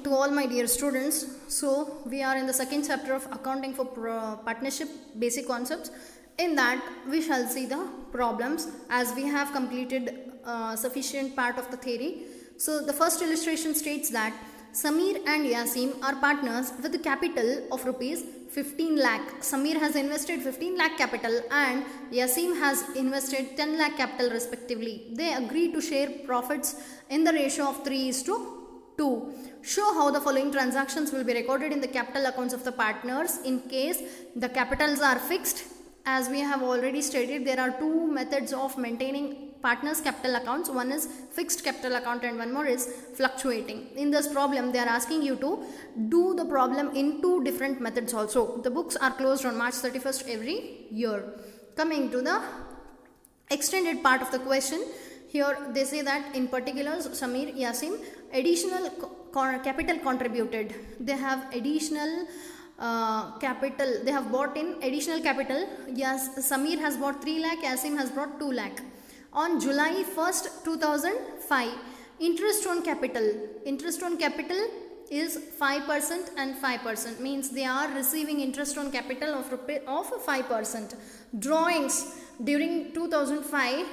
to all my dear students. So we are in the second chapter of accounting for partnership basic concepts. In that we shall see the problems as we have completed sufficient part of the theory. So the first illustration states that Samir and Yasim are partners with a capital of rupees 15 lakh. Samir has invested 15 lakh capital and Yasim has invested 10 lakh capital respectively. They agree to share profits in the ratio of 3:2. Show how the following transactions will be recorded in the capital accounts of the partners in case the capitals are fixed. As we have already stated, there are two methods of maintaining partners capital accounts. One is fixed capital account and one more is fluctuating. In this problem they are asking you to do the problem in two different methods also. The books are closed on March 31st every year. Coming to the extended part of the question, here they say that in particulars Samir, Yasim additional capital contributed. They have additional capital, they have bought in additional capital. Yes, Samir has bought 3 lakh, Yasim has bought 2 lakh. On July 1st 2005, interest on capital is 5% and 5%, means they are receiving interest on capital of 5%. Drawings during 2005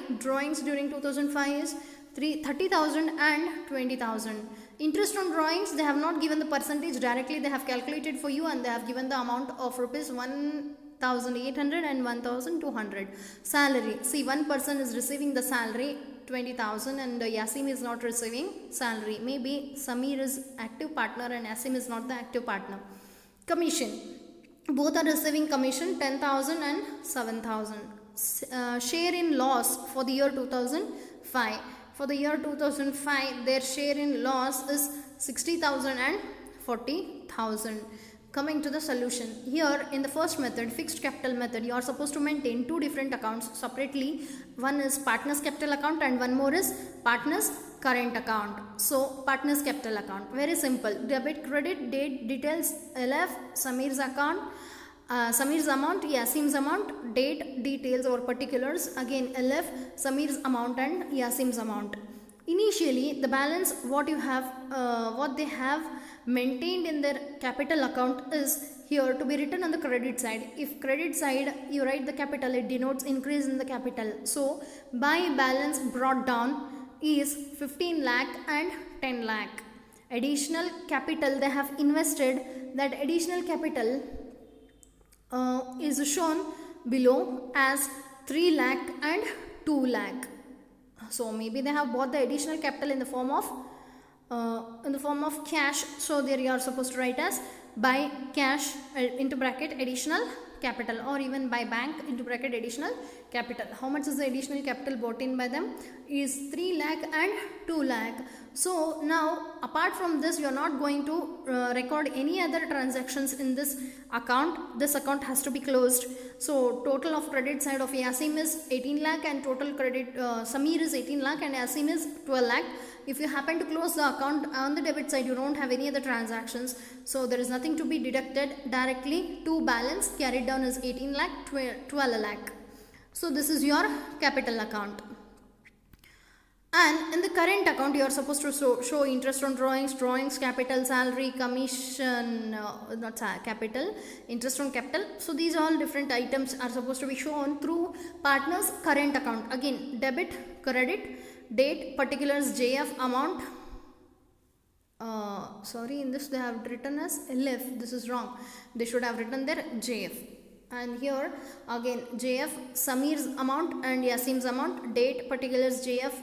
is 30,000 and 20,000. Interest on drawings, they have not given the percentage directly, they have calculated for you and they have given the amount of rupees 1,800 and 1,200. Salary, see, one person is receiving the salary 20,000 and Yasim is not receiving salary. Maybe Samir is active partner and Yasim is not the active partner. Commission, both are receiving commission 10,000 and 7,000. Share in loss for the year 2005. For the year 2005, their share in loss is 60,000 and 40,000. Coming to the solution, here in the first method, fixed capital method, you are supposed to maintain two different accounts separately. One is partners capital account and one more is partners current account. So partners capital account, very simple. Debit, credit, date, details, LF, Samir's account, Samir's amount, Yasim's amount, date, details or particulars, again LF, Samir's amount and Yasim's amount. Initially the balance what they have maintained in their capital account is here to be written on the credit side. If credit side you write the capital, it denotes increase in the capital. So by balance brought down is 15 lakh and 10 lakh. Additional capital they have invested, that additional capital is shown below as 3 lakh and 2 lakh. So maybe they have bought the additional capital in the form of cash. So there you are supposed to write as by cash into bracket additional capital, or even by bank into bracket additional capital. How much is the additional capital bought in by them is 3 lakh and 2 lakh. So now apart from this, you are not going to record any other transactions in this account. This account has to be closed. So total of credit side of Yasim is 18 lakh and total credit Samir is 18 lakh and Yasim is 12 lakh. If you happen to close the account on the debit side, you don't have any other transactions, so there is nothing to be deducted directly to balance. Carried down is 18 lakh, 12 lakh. So this is your capital account. And in the current account, you are supposed to show interest on drawings, capital, salary, commission, capital, interest on capital. So these all different items are supposed to be shown through partners current account. Again, debit, credit, date, particulars, JF, amount. Sorry, in this they have written as LF. This is wrong. They should have written their JF. And here again JF, Samir's amount and Yasim's amount, date, particulars, JF,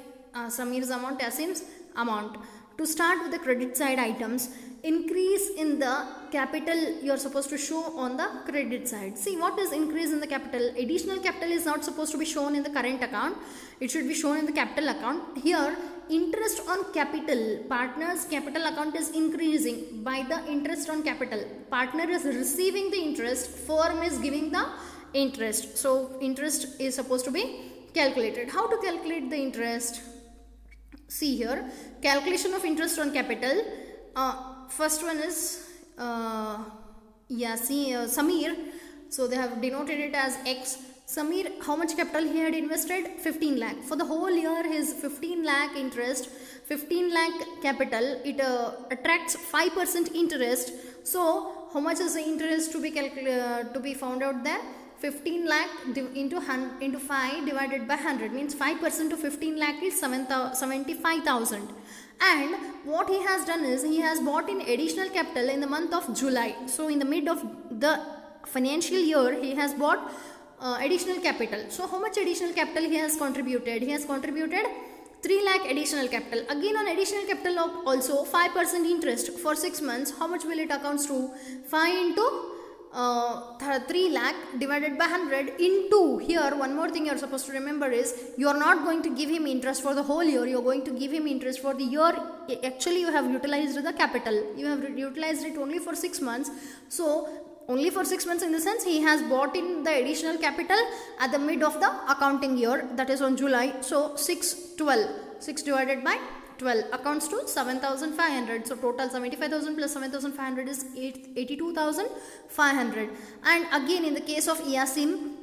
Samir's amount, Yasim's amount. To start with the credit side items, increase in the capital you are supposed to show on the credit side. See, what is increase in the capital? Additional capital is not supposed to be shown in the current account. It should be shown in the capital account. Here interest on capital, partner's capital account is increasing by the interest on capital. Partner is receiving the interest, firm is giving the interest. So interest is supposed to be calculated. How to calculate the interest? See here, calculation of interest on capital. First one is Samir. So they have denoted it as X. Samir, how much capital he had invested? 15 lakh. For the whole year, his 15 lakh interest, 15 lakh capital, it attracts 5% interest. So how much is the interest to be found out there? 15 lakh into 5 divided by 100 means 5% of 15 lakh is 75,000. And what he has done is he has bought in additional capital in the month of July. So in the mid of the financial year he has bought additional capital. So how much additional capital he has contributed? He has contributed 3 lakh additional capital. Again on additional capital also 5% interest for 6 months. How much will it accounts to? 5 into 3 lakh divided by 100 into, here one more thing you are supposed to remember is you are not going to give him interest for the whole year, you are going to give him interest for the year. Actually you have utilized the capital, you have utilized it only for 6 months. So only for 6 months in the sense he has bought in the additional capital at the mid of the accounting year, that is on July. So 6 divided by 12 accounts to 7,500. So total 75,000 plus 7,500 is 82,500. And again in the case of Yasim,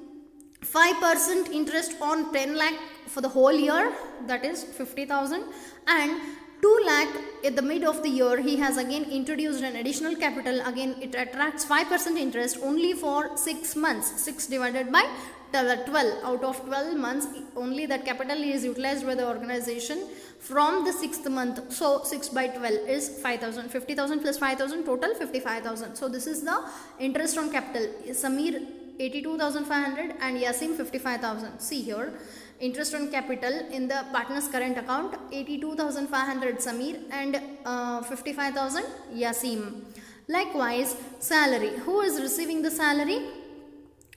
5% interest on 10 lakh for the whole year, that is 50,000, and 2 lakh at the mid of the year he has again introduced an additional capital. Again it attracts 5% interest only for 6 months. 6 divided by 12, out of 12 months only that capital is utilized by the organization from the 6th month. So 6 by 12 is 5,000. 50,000 plus 5,000 total 55,000. So this is the interest on capital. Samir 82,500 and Yasim 55,000. See here, interest on capital in the partner's current account 82,500 Samir and 55,000 Yasim. Likewise salary. Who is receiving the salary?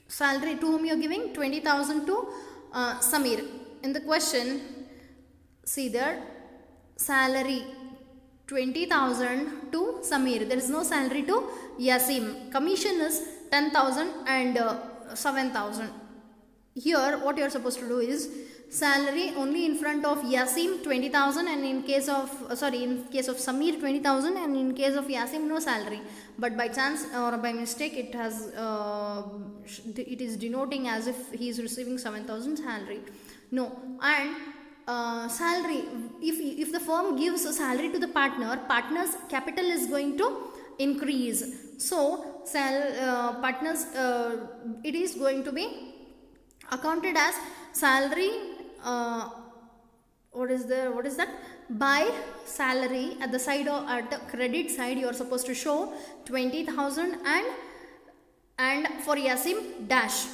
Salary to whom you are giving? 20,000 to Samir. In the question, see there, salary 20,000 to Samir. There is no salary to Yasim. Commission is 10,000 and 7,000. Here what you are supposed to do is salary only in front of Yasim 20,000 and in case of Samir 20,000 and in case of Yasim no salary. But by chance or by mistake it is denoting as if he is receiving 7,000 salary. No. And salary, if the firm gives a salary to the partner's capital is going to increase. So partners it is going to be accounted as salary. What is that? By salary at the side or at the credit side you are supposed to show 20,000 and for Yasim dash.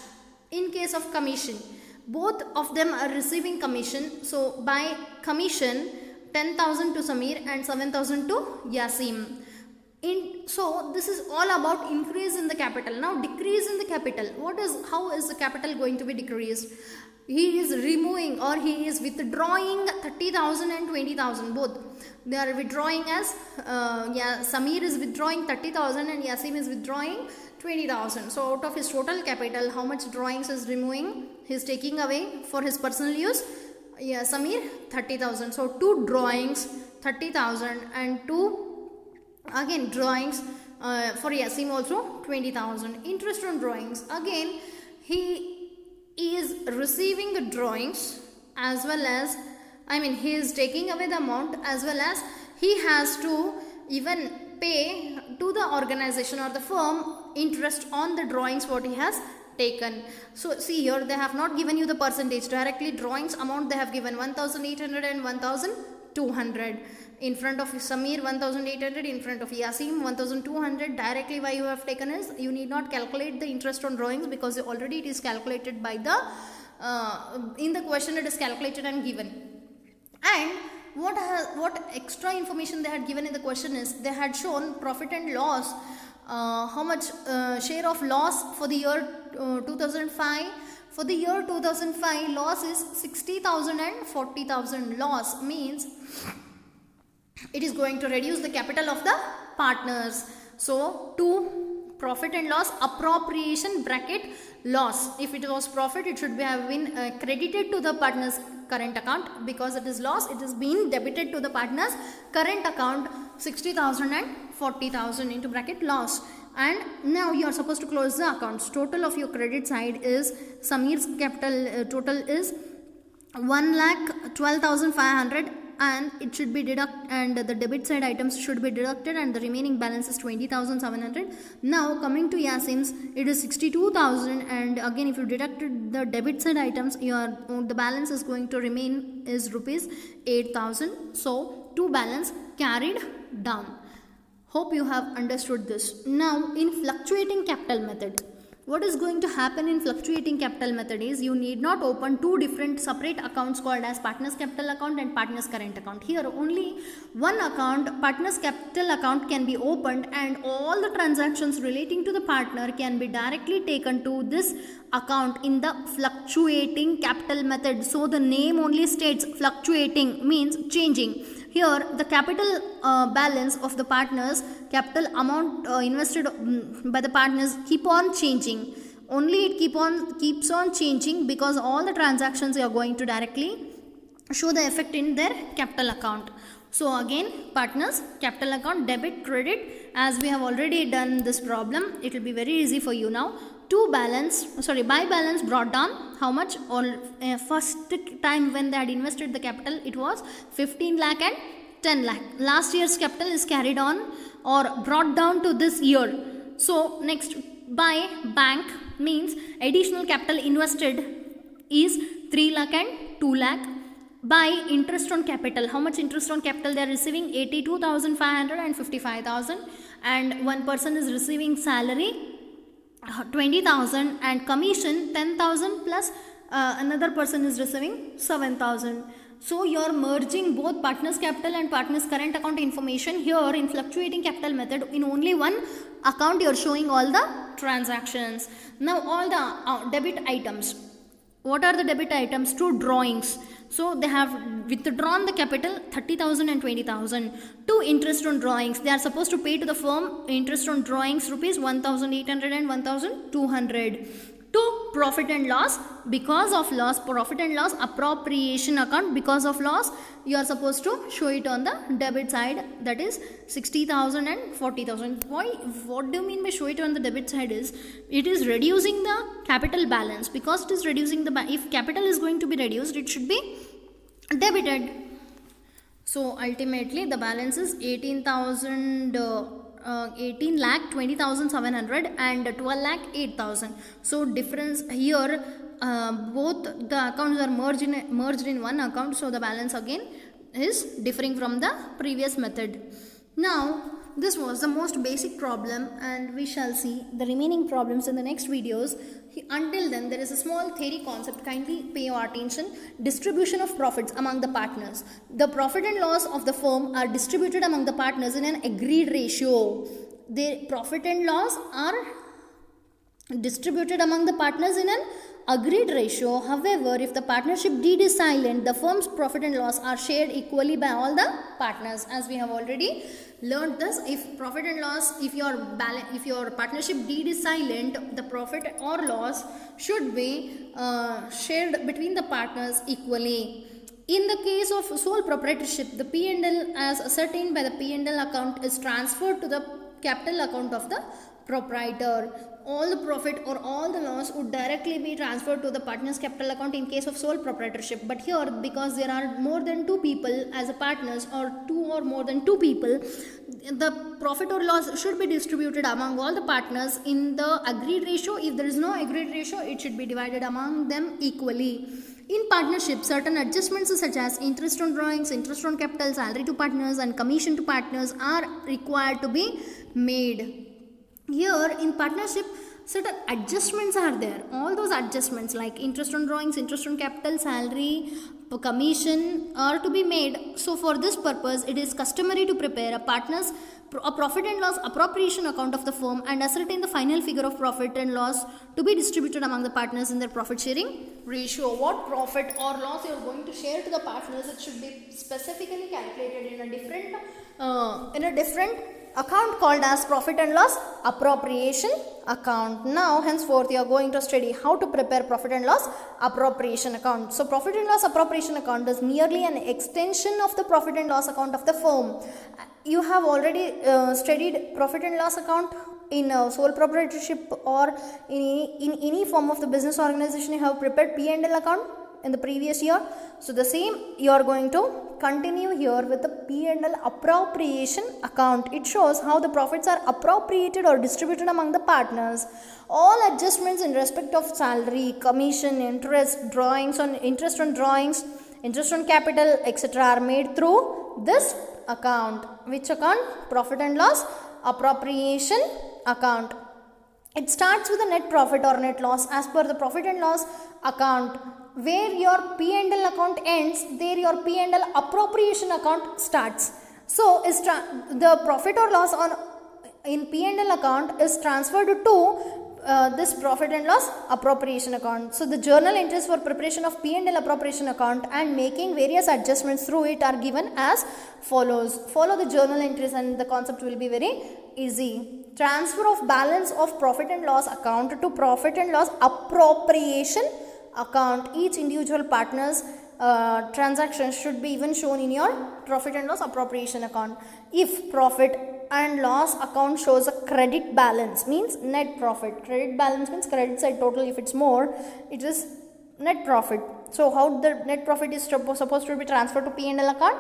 In case of commission, both of them are receiving commission. So by commission 10,000 to Samir and 7,000 to Yasim. So this is all about increase in the capital. Now decrease in the capital. How is the capital going to be decreased? He is removing or he is withdrawing 30,000 and 20,000 both. They are withdrawing as Samir is withdrawing 30,000 and Yasim is withdrawing 20,000. So out of his total capital, how much drawings is removing? He is taking away for his personal use. Samir 30,000. So 2 drawings 30,000 and 2 again drawings for Yasim also 20,000. Interest on drawings, again he is receiving the drawings as well as he is taking away the amount as well as he has to even pay to the organization or the firm interest on the drawings what he has taken. So see here they have not given you the percentage directly. Drawings amount they have given 1,800 and 1,200. In front of Samir 1,800, in front of Yasim 1,200. Directly why you have taken is you need not calculate the interest on drawings because already it is calculated by the in the question it is calculated and given. And what extra information they had given in the question is they had shown profit and loss, how much share of loss for the year 2005. For the year 2005 loss is 60,000 and 40,000. Loss means it is going to reduce the capital of the partners. So to profit and loss, appropriation bracket loss. If it was profit, it should have been credited to the partner's current account. Because it is loss, it is being debited to the partner's current account. 60,000 and 40,000 into bracket loss. And now you are supposed to close the accounts. Total of your credit side is Samir's capital total is 1,12,500. and it should be and the debit side items should be deducted, and the remaining balance is 20,700. Now coming to Yasim's, it is 62,000, and again if you deducted the debit side items, the balance is going to remain is rupees 8,000. So 2 balance carried down. Hope you have understood this. Now in fluctuating capital method, what is going to happen in fluctuating capital method is you need not open 2 different separate accounts called as partners capital account and partners current account. Here only one account, partners capital account, can be opened, and all the transactions relating to the partner can be directly taken to this account in the fluctuating capital method. So the name only states fluctuating, means changing. Here the capital balance of the partners, capital amount invested by the partners keep on changing. Only it keeps on changing because all the transactions are going to directly show the effect in their capital account. So again, partners capital account, debit, credit, as we have already done this problem, it will be very easy for you now. Buy balance brought down. How much? First time when they had invested the capital, it was 15 lakh and 10 lakh. Last year's capital is carried on or brought down to this year. So next, buy bank means additional capital invested is 3 lakh and 2 lakh. Buy interest on capital. How much interest on capital they are receiving? 82,500 and 55,000. And one person is receiving salary 20,000 and commission 10,000 plus another person is receiving 7,000. So you are merging both partners capital and partners current account information here in fluctuating capital method. In only one account you are showing all the transactions. Now all the debit items. What are the debit items? 2 drawings. So they have withdrawn the capital 30,000 and 20,000. 2 interest on drawings. They are supposed to pay to the firm interest on drawings rupees 1,800 and 1,200. 2 profit and loss. Because of loss, profit and loss appropriation account. Because of loss, you are supposed to show it on the debit side, that is 60,000 and 40,000. What do you mean by show it on the debit side is it is reducing the capital balance. Because it is reducing the if capital is going to be reduced, it should be debited. So ultimately the balance is 18 lakh 20,700 and 12 lakh 8,000. So difference here, both the accounts are merged in one account, so the balance again is differing from the previous method. Now this was the most basic problem, and we shall see the remaining problems in the next videos. Until then, there is a small theory concept. Kindly pay your attention. Distribution of profits among the partners. The profit and loss of the firm are distributed among the partners in an agreed ratio. The profit and loss are distributed among the partners in an agreed ratio. However, if the partnership deed is silent, the firm's profit and loss are shared equally by all the partners. As we have already learned this, if profit and loss, if your partnership deed is silent, the profit or loss should be shared between the partners equally. In the case of sole proprietorship, the P&L as ascertained by the P&L account is transferred to the capital account of the proprietor. All the profit or all the loss would directly be transferred to the partner's capital account in case of sole proprietorship. But here, because there are more than 2 people as a partners, or 2 or more than 2 people, the profit or loss should be distributed among all the partners in the agreed ratio. If there is no agreed ratio, it should be divided among them equally. In partnership, certain adjustments such as interest on drawings, interest on capital, salary to partners and commission to partners are required to be made. Here in partnership, certain adjustments are there. All those adjustments like interest on drawings, interest on capital, salary, commission are to be made. So for this purpose, it is customary to prepare a profit and loss appropriation account of the firm and ascertain the final figure of profit and loss to be distributed among the partners in their profit sharing ratio. What profit or loss you are going to share to the partners, it should be specifically calculated in a different account called as profit and loss appropriation account. Now henceforth you are going to study how to prepare profit and loss appropriation account. So profit and loss appropriation account is merely an extension of the profit and loss account of the firm. You have already studied profit and loss account in sole proprietorship or in any form of the business organization. You have prepared P&L account in the previous year. So the same you are going to continue here with the P&L appropriation account. It shows how the profits are appropriated or distributed among the partners. All adjustments in respect of salary, commission, interest, interest on drawings, interest on capital, etc. are made through this account. Which account? Profit and loss appropriation account. It starts with a net profit or net loss as per the profit and loss account. Where your P&L account ends, there your P&L appropriation account starts. So the profit or loss in P&L account is transferred to this profit and loss appropriation account. So the journal entries for preparation of P&L appropriation account and making various adjustments through it are given as follows. Follow the journal entries and the concept will be very easy. Transfer of balance of profit and loss account to profit and loss appropriation account. Each individual partner's transaction should be even shown in your profit and loss appropriation account. If profit and loss account shows a credit balance, means net profit. Credit balance means credit side total. If it's more, it is net profit. So how the net profit is supposed to be transferred to P&L account?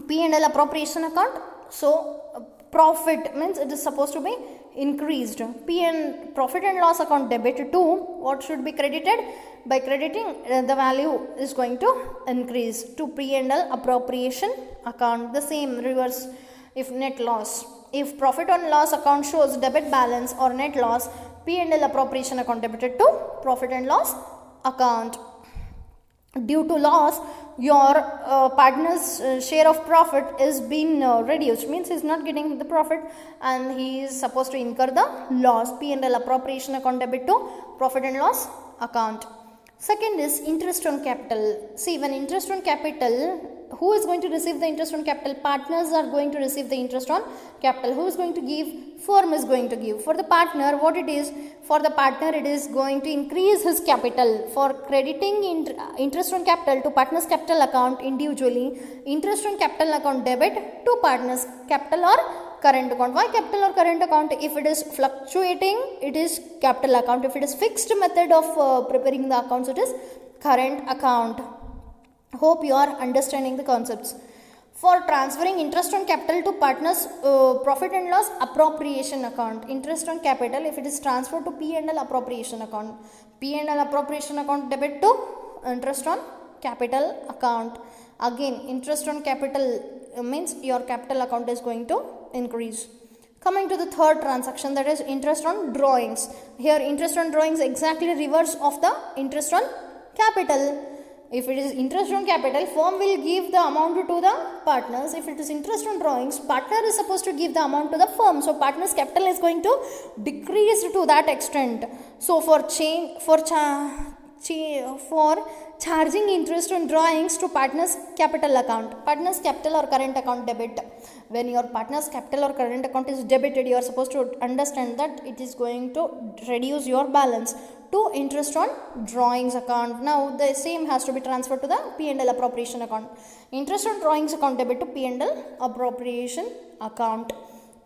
P&L appropriation account. So profit means it is supposed to be increased. Profit and loss account debit to what should be credited? By crediting, the value is going to increase to P&L appropriation account. The same reverse if net loss. If profit and loss account shows debit balance or net loss, P&L appropriation account debited to profit and loss account. Due to loss, your partner's share of profit is being reduced, means he is not getting the profit and he is supposed to incur the loss. P&L appropriation account debit to profit and loss account. Second is interest on capital. See, when interest on capital, who is going to receive the interest on capital? Partners are going to receive the interest on capital. Who is going to give? Firm is going to give. For the partner, what it is? For the partner, it is going to increase his capital. For crediting interest on capital to partner's capital account individually, interest on capital account debit to partner's capital or current account. Why capital or current account? If it is fluctuating, it is capital account. If it is fixed method of preparing the accounts, it is current account. Hope you are understanding the concepts. For transferring interest on capital to partners profit and loss appropriation account. Interest on capital, if it is transferred to P&L appropriation account. P&L appropriation account debit to interest on capital account. Again, interest on capital means your capital account is going to increase. Coming to the third transaction, that is interest on drawings. Here interest on drawings exactly reverse of the interest on capital. If it is interest on capital, firm will give the amount to the partners. If it is interest on drawings, partner is supposed to give the amount to the firm. So partner's capital is going to decrease to that extent. So for charging interest on drawings to partner's capital account, partner's capital or current account debit. When your partner's capital or current account is debited, you are supposed to understand that it is going to reduce your balance to interest on drawings account. Now the same has to be transferred to the P&L appropriation account. Interest on drawings account debit to P&L appropriation account.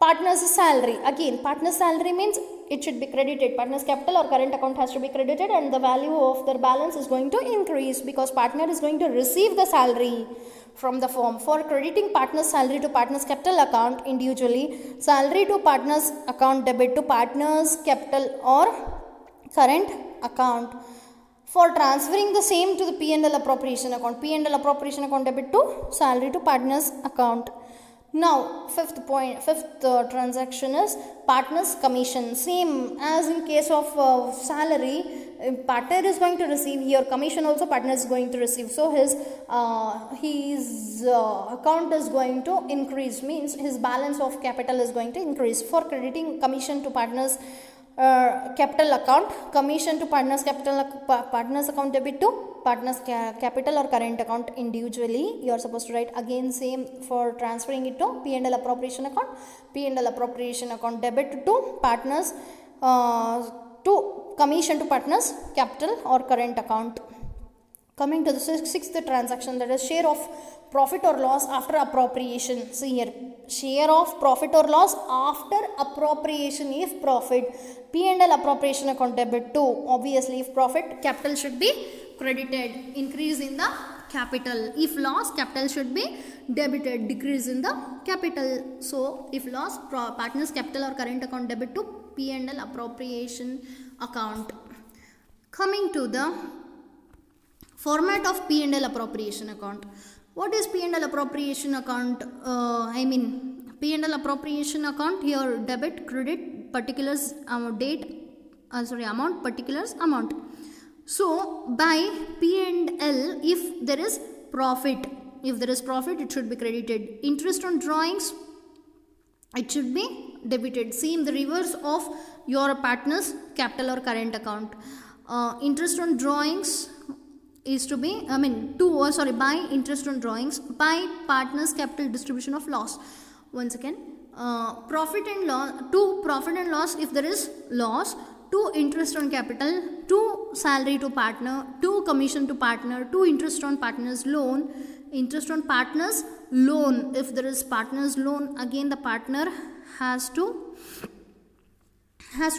Partner's salary. Again, partner's salary means it should be credited. Partner's capital or current account has to be credited and the value of their balance is going to increase because partner is going to receive the salary from the firm. For crediting partner's salary to partner's capital account individually, salary to partner's account debit to partner's capital or current account. For transferring the same to the P&L appropriation account, P&L appropriation account debit to salary to partner's account. Now fifth transaction is partner's commission. Same as in case of salary, partner is going to receive, here commission also partner is going to receive. So his account is going to increase, means his balance of capital is going to increase. For crediting commission to partner's capital account, commission to partner's capital, partner's account debit to partner's capital or current account individually. You are supposed to write again same for transferring it to P&L appropriation account. P&L appropriation account debit to partner's to commission to partner's capital or current account. Coming to the sixth transaction, that is share of profit or loss after appropriation. See here, share of profit or loss after appropriation. If profit, P&L appropriation account debit to, obviously if profit, capital should be credited, increase in the capital. If loss, capital should be debited, decrease in the capital. So if loss, partner's capital or current account debit to P&L appropriation account. Coming to the format of P&L appropriation account. What is P&L appropriation account? P&L appropriation account, here debit, credit, particulars, amount, particulars, amount. So by P&L, if there is profit, it should be credited. Interest on drawings, it should be debited. Same the reverse of your partner's capital or current account. Interest on drawings is to be, by interest on drawings, by partner's capital distribution of loss. Once again, profit and loss, if there is loss, to interest on capital, to salary to partner, to commission to partner, to interest on partner's loan, interest on partner's loan. If there is partner's loan, again the partner has to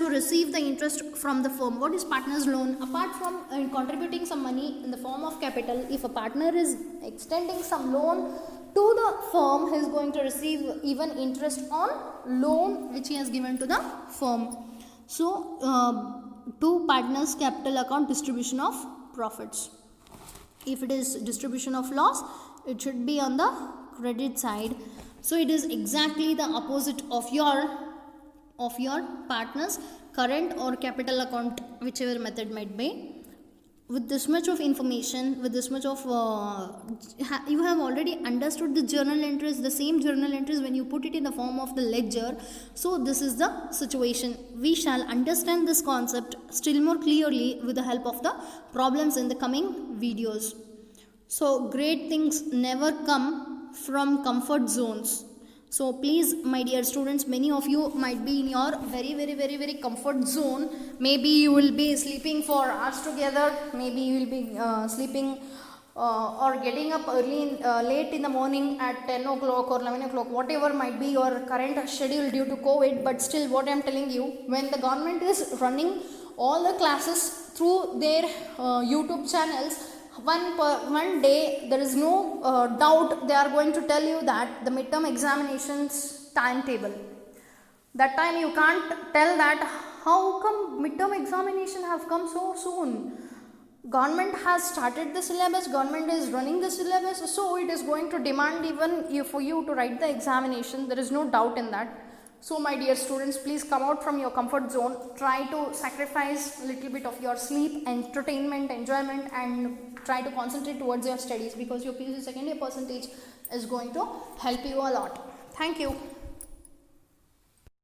receive the interest from the firm. What is partner's loan? Apart from contributing some money in the form of capital, if a partner is extending some loan to the firm, he is going to receive even interest on loan which he has given to the firm. So, to partners capital account, distribution of profits. If it is distribution of loss, it should be on the credit side. So, it is exactly the opposite of your partner's current or capital account, whichever method might be. With this much of information, with this much of you have already understood the journal entries, the same journal entries when you put it in the form of the ledger. So this is the situation. We shall understand this concept still more clearly with the help of the problems in the coming videos. So great things never come from comfort zones. So please, my dear students, many of you might be in your very comfort zone. Maybe you will be sleeping for hours together. Maybe you will be sleeping or getting up late in the morning at 10 o'clock or 11 o'clock, whatever might be your current schedule due to COVID. But still, what I am telling you, when the government is running all the classes through their YouTube channels, one day there is no doubt they are going to tell you that the midterm examinations timetable. That time you can't tell that how come midterm examination have come so soon. Government has started the syllabus, government is running the syllabus, so it is going to demand even for you to write the examination. There is no doubt in that. So my dear students, please come out from your comfort zone. Try to sacrifice a little bit of your sleep, entertainment, enjoyment, and try to concentrate towards your studies, because your PUC second year percentage is going to help you a lot. Thank you.